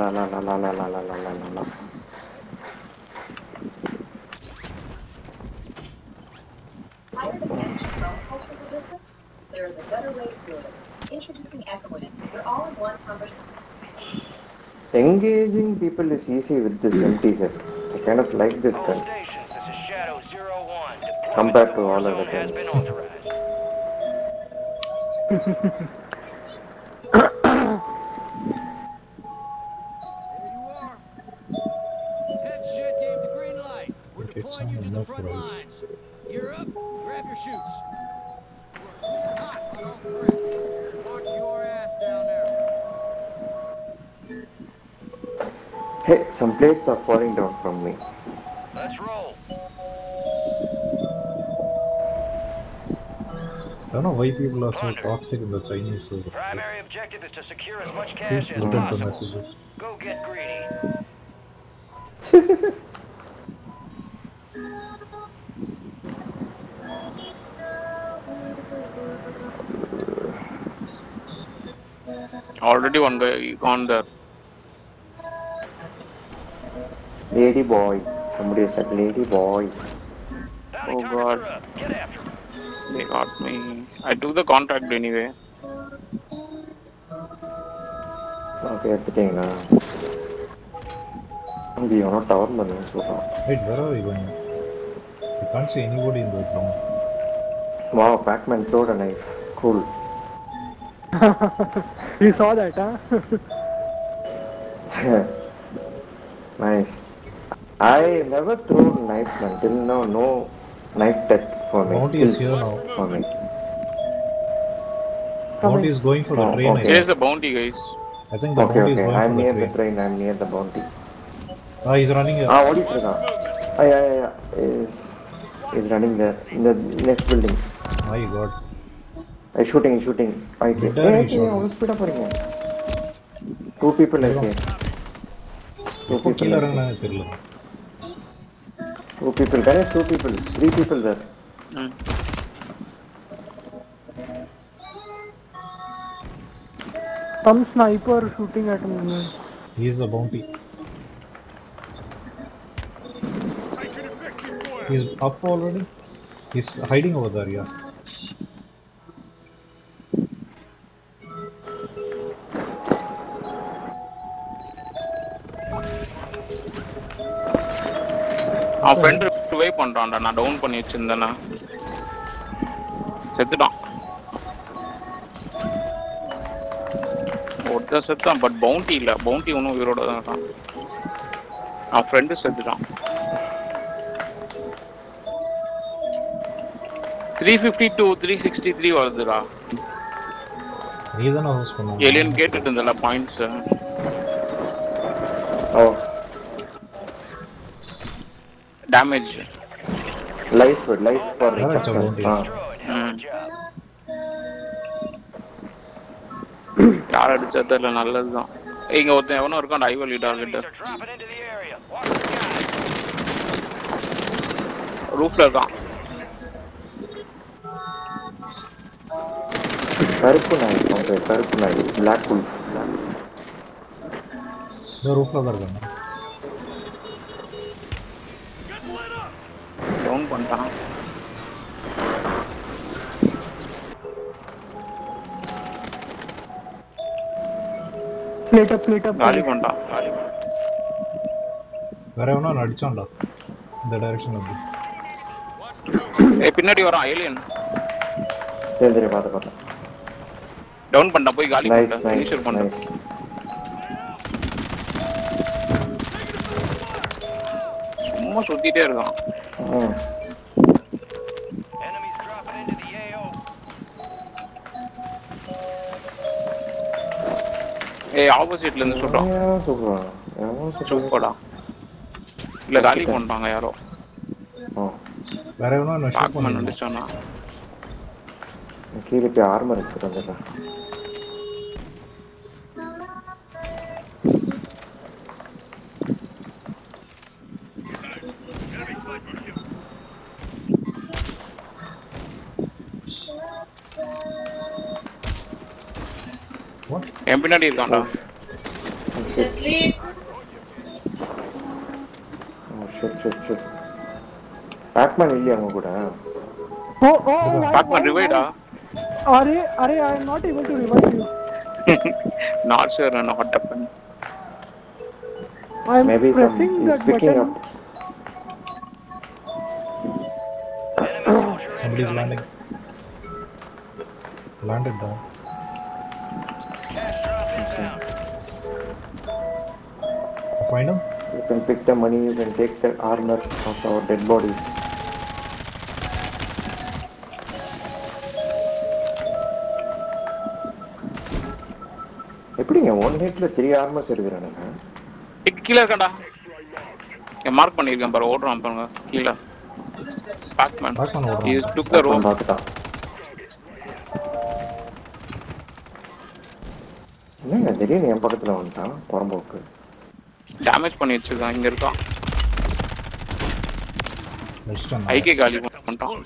la la la la la la la la la la la. Hired a managing phone calls for your business? There is a better way to do it. Introducing EchoIn, your all-in-one conversation. Engaging people is easy with this empty set. I kind of like this gun compared to all other guns. There you are. Head shit gave the green light. We're deploying you to the front lines. Gear up, grab your chutes. You are clear hot on all threats. Watch your ass down there. Hey, some plates are falling down from me. Let's roll. I don't know why people are so toxic in the Chinese server. Primary objective is to secure as much See, cash as look at the possible. messages. Go get greedy. Already one guy gone there. Lady boy. Somebody said lady boy. Oh god. Get after him. They got me. I do the contract anyway. Okay, எடுத்துட்டீங்களா? அங்கே எவனோ tower பண்ணு சொல்றான். Wait, where are we going? I can't see anybody in the ground. Wow, Pac-Man throwed a knife. Cool. You saw that, huh? Nice. I never threw knife man. Didn't know no knife touch for me. Bounty is here now. For me. Bounty is going for the train. Okay. Here's the bounty, guys. I think the bounty is going I'm for near the the train. I'm near the bounty. Ah, he's running here. ஓடிட்டு இருக்கான். Yeah. Is running there in the next building. My god. Shooting. Okay. How speed up போறீங்க? Two people இருக்கு. Two people இறங்குனாங்க தெரியல. Two people. There are two people. Three people there. Some sniper shooting at me. He is a bounty. He's up already. He's hiding over there, yeah. அவன் friend revive பண்றான்டா. நான் down பண்ணி வச்சிருந்தேனா. செத்துட்டான். ஒருத்தன் செத்தான், but bounty இல்ல. Bounty ஒன்றும் உயிரோட தான் இருக்கான். அவன் ஃப்ரெண்டு செத்துட்டான். 352 363 வருதுடா. நீதான ஹவுஸ் பண்ண. ஏலியன் கேட்டுட்டு இருந்தல பாயிண்ட்ஸ். டேமேஜ் லைஃப் ஃபார் யார் அடிச்சது இல்ல. நல்லதுதான். இங்க ஒருத்தன் எவனோ இருக்கான் ஐவலி டார்கெட். ரூஃப்ல இருக்கான். கருப்பு நாய் பிளாக் உல்ஃப். இந்த ரூஃப்ல தான் இருக்காங்க. டவுன் பண்ணிட்டான். Plate up. காலி பண்ணிட்டான். வேற எவனோ அடிச்சான்டா இந்த டைரக்ஷன்ல இருந்து. பின்னாடி வரான் ஏலியன். சரி பாத்து டவுன் பண்ணா போய் காலி பண்ணிட்டேன். ஃபினிஷர் பண்ணிட்டேன். சும்மா சுத்திட்டே இருக்கான். ஆப்போசிட்ல இருந்து சொல்றான். சூப்பரா. இல்ல காலி பண்றாங்க யாரோ. வேற எவனோ ஷாட்மன் அடிச்சானா. கீழே போய் ஆர்மர் எடுத்துட்டு வந்துடுறேன். என் பின்னாடி இருக்கான்டா. shit. Oh shit. Batman இல்லையா அவங்க கூட? Oh, why? Batman revived-ஆ? Are I am not able to revive you. Not sure what happened. I am Maybe pressing he's that picking button. up. Somebody is landing. Landed down. Cash drop inbound. Find him. You can pick the money, you can take the armor of our dead bodies. எப்படிங்க one ஹிட்ல 3 armours எடுக்கறானுங்க? கீழ இருக்கடா. Mark பண்ணிருக்கேன் பாரு, ஓடுறான் பாருங்க கீழ. Batman. He took the rope. என்னங்க திடீர்னு என் பக்கத்துல வந்துட்டான் புறம்போக்கு. டேமேஜ் பண்ணி வச்சிருக்கான், இங்க இருக்கான். ஐகே காலி பண்ணிட்டான்.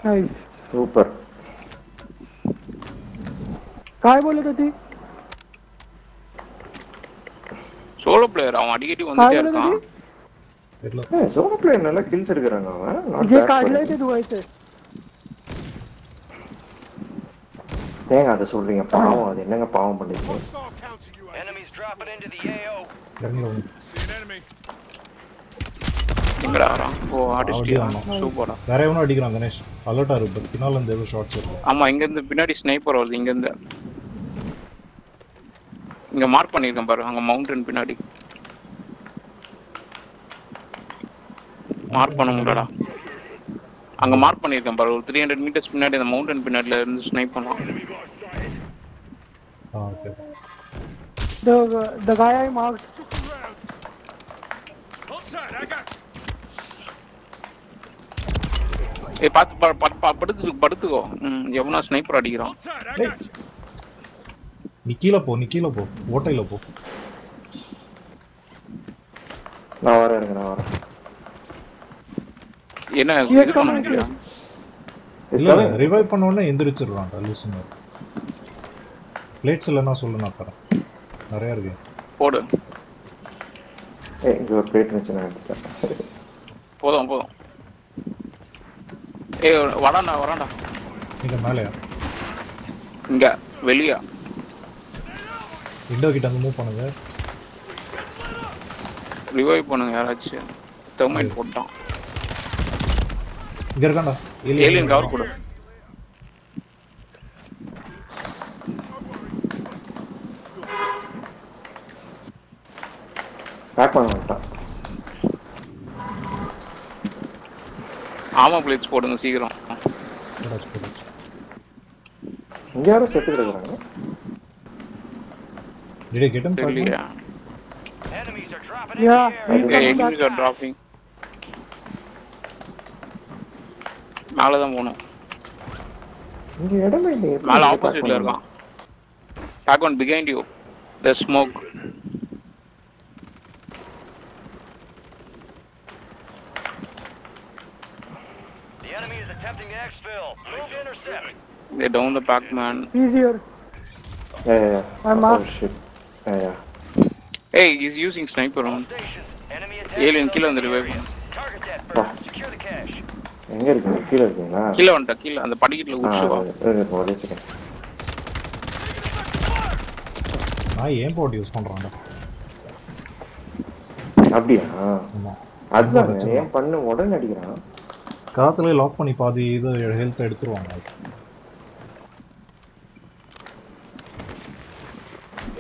Nice. சூப்பர். काय बोलत होती? சோலோ பிளேயர், அவன் அடிக்கடி வந்துட்டே இருக்கான். சோலோ பிளேயர் நல்லா கில்ஸ் எடுக்கறாங்க அவன். ये काढलंय ते धुवायचे. ஏங்க அத சொல்றீங்க? பாவம், அது என்னங்க பாவம் பண்ணிச்சு? Enemies dropping into the AO. See an enemy. எங்கடா வரான்? ஓ அடிச்சிட்டியா? சூப்பரா. வேற எவனோ அடிக்கிறான் கணேஷ். அலர்ட்டா இருக்கு. பின்னால இருந்து ஏதோ ஷாட்ஸ் வருது. ஆமா, இங்க இருந்து பின்னாடி ஸ்னைப்பர் வருது. இங்க இருந்து இங்க மார்க் பண்ணிருக்கேன் பாரு, அங்க மவுண்டன் பின்னாடி. மார்க் பண்ண முடியலடா. அங்க மார்க் பண்ணிருக்கேன் பாரு, ஒரு 300 மீட்டர்ஸ் பின்னாடி அந்த மவுண்டன் பின்னாடில இருந்து ஸ்னைப் பண்ணலாம். Okay. The guy I marked. ஏய் பாத்து படுத்துக்கோ. எவனா ஸ்னைப்பர் அடிக்கிறான். நீ கீழ போ. ஓட்டையில போ. நான் வரேன். என்ன இது பண்ண முடியா? இல்ல ரிவைவ் பண்ண உடனே எந்திரிச்சிடுறான் லூசுங்க. பிளேட்ஸ் இல்லைன்னா சொல்லு, நான் தரேன். நிறைய இருக்கு. போடு. இங்க ஒரு பிளேட் வச்சு நான் எடுத்துட்டேன். போதும். ஏய் வரான்டா. இங்க மேலயா? இங்க வெளியா? விண்டோ கிட்ட வந்து மூவ் பண்ணுங்க. ரிவைவ் பண்ணுங்க யாராச்சும். தெர்மைட் போட்டான். இங்க இருக்கான்டா. ஏலியன் கவர் கொடு. பேக் பண்ண மாட்டான். ஆமா பிளேட்ஸ் போடுங்க சீக்கிரம். இங்க யாரும் செத்து கிடக்குறாங்க. Did I get him? Enemies are dropping Yeah, in the air. Enemies are dropping. மேல தான் போணும். இங்க இடமே இல்லையே. மேல ஆப்போசிட்ல இருக்கான். Back one behind you. There's smoke. The enemy is attempting to exfil. Move to intercept. They down the back man. He's here. Yeah. I'm marked. Oh shit. Yeah. Hey, he's using sniper on. Stations. Enemy Alien attack. kill on the revive. Target that bird. Secure the cache. எங்க இருக்கீங்க? கீழ இருக்கீங்களா? கீழ வந்துட்ட. கீழ அந்த படிக்கட்டுல உட்சி வா. ஒரே செகண்ட். நான் ஏன் போட் யூஸ் பண்றான்டா. அப்படியா? ஆமா. அதுதான் ஏன் பண்ண உடனே அடிக்கிறான். காத்துல லாக் பண்ணி பாதி இது ஹெல்த் எடுத்துருவாங்க.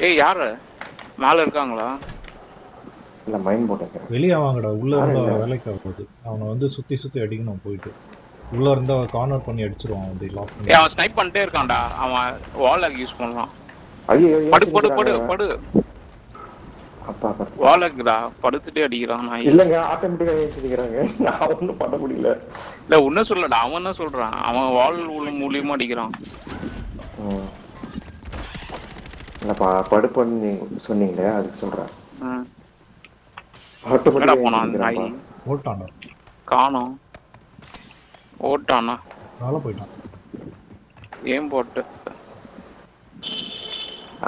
ஏய் யாரு? மேல இருக்காங்களா? இல்ல மைண்ட் போட்டேன். வெளிய வாங்கடா. உள்ள இருந்தா வேலைக்கு ஆகாது. அவனை வந்து சுத்தி அடிக்கணும் போயிட்டு. உள்ள இருந்தா கார்னர் பண்ணி அடிச்சிருவான் வந்து லாக் பண்ணி. ஏய் அவன் ஸ்னைப் பண்ணிட்டே இருக்கான்டா. அவன் வால் லாக் யூஸ் பண்ணலாம். ஐயோ படு. அப்பா வால் லாக்டா படுத்துட்டே அடிக்கிறான். நான் இல்லங்க ஆட்டோமேட்டிக்கா ஏறிடுறாங்க. நான் ஒண்ணும் பண்ண முடியல. இல்ல உன்ன சொல்லடா. அவன் என்ன சொல்றான்? அவன் வால் மூலியமா அடிக்கிறான். இல்லப்பா படுப்பன்னு சொன்னீங்களே அதுக்கு சொல்றேன். ஆட்டோமேட்டிக்கா போனான். நாய் ஓட்டானா? காணோம். ஓட்டானா? நாள போய்ட்டான். ஏன் போட்டு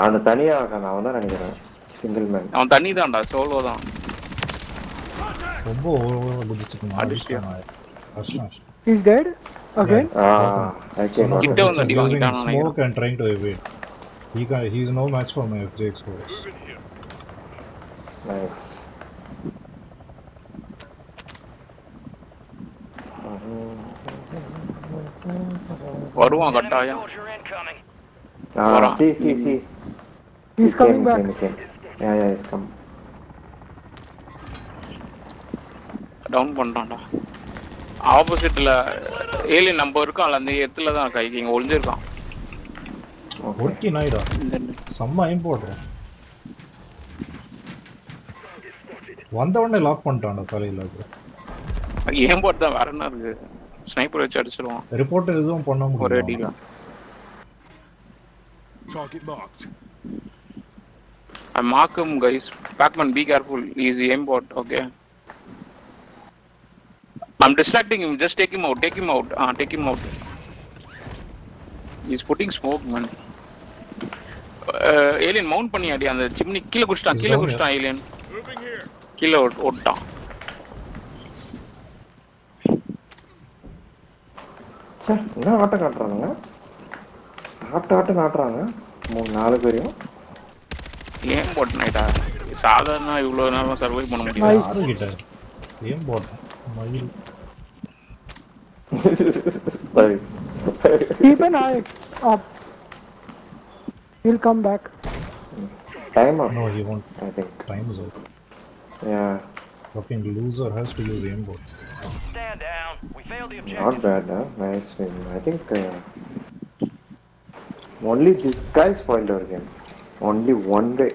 அவனை தனியா இருக்கான், அவன் தான் நினைக்கிறேன் சிங்கிள் மேன். அவன் தண்ணி தான்டா, சோலோ தான். ரொம்ப அடிச்சுக்கணும். அடிச்சிட்டியா? கஷ்டம். He's dead again. Okay. கிட்ட வந்து அடி வாங்கிட்டான் Smoke நினைக்கிறேன். and trying to evade. He's no match for my FJX force. Nice. வருவான் கட்டாயம். Soldier incoming. See. He's coming back. Yeah, he's come. Down பண்ணிட்டான்டா. ஆப்போசிட்ல ஏலியன் நம்பர் இருக்கும், அதுல அந்த இடத்துல தான் இருக்கா. இங்க ஒளிஞ்சிருக்கான். ஒருத்தி நாய்டா. செம்ம ஐம் போடுறோம். வந்தவொடனே லாக் பண்ணிட்டான்டா தலையில. ஏன் போட்டு தான் வேற என்ன இருக்கு? ஸ்னைப்பர் வச்சு அடிச்சிருவான். ரிப்போர்ட்டர் எதுவும் பண்ண முடியும். ஒரே அடியில. Target marked. I mark him, guys. Pac-Man, be careful. He's aimbot, okay? I'm distracting him. Just take him out. Take him out. He's putting smoke, man. Alien mount பண்ணி அடி அந்த chimney கீழ குடிச்சிட்டான் alien. கீழ ஓட்டான். சார் என்ன ஆட்ட காட்டுறாங்க? ஆட்ட காட்டுறாங்க 3-4 பேரையும். ஏன் போட்டா சாதாரண இவ்வளவு நேரம் சர்வை பண்ண முடியாது. யாரு கிட்ட ஏன் போட்டா மயில். Keep an eye up. He'll come back. Time up. No, he won't. I think. Time is over. Yeah. Fucking loser has to use aimbot. Stand down. We failed the objective. Not bad, huh? Nice win. I think only this guy spoiled our game. Only one day.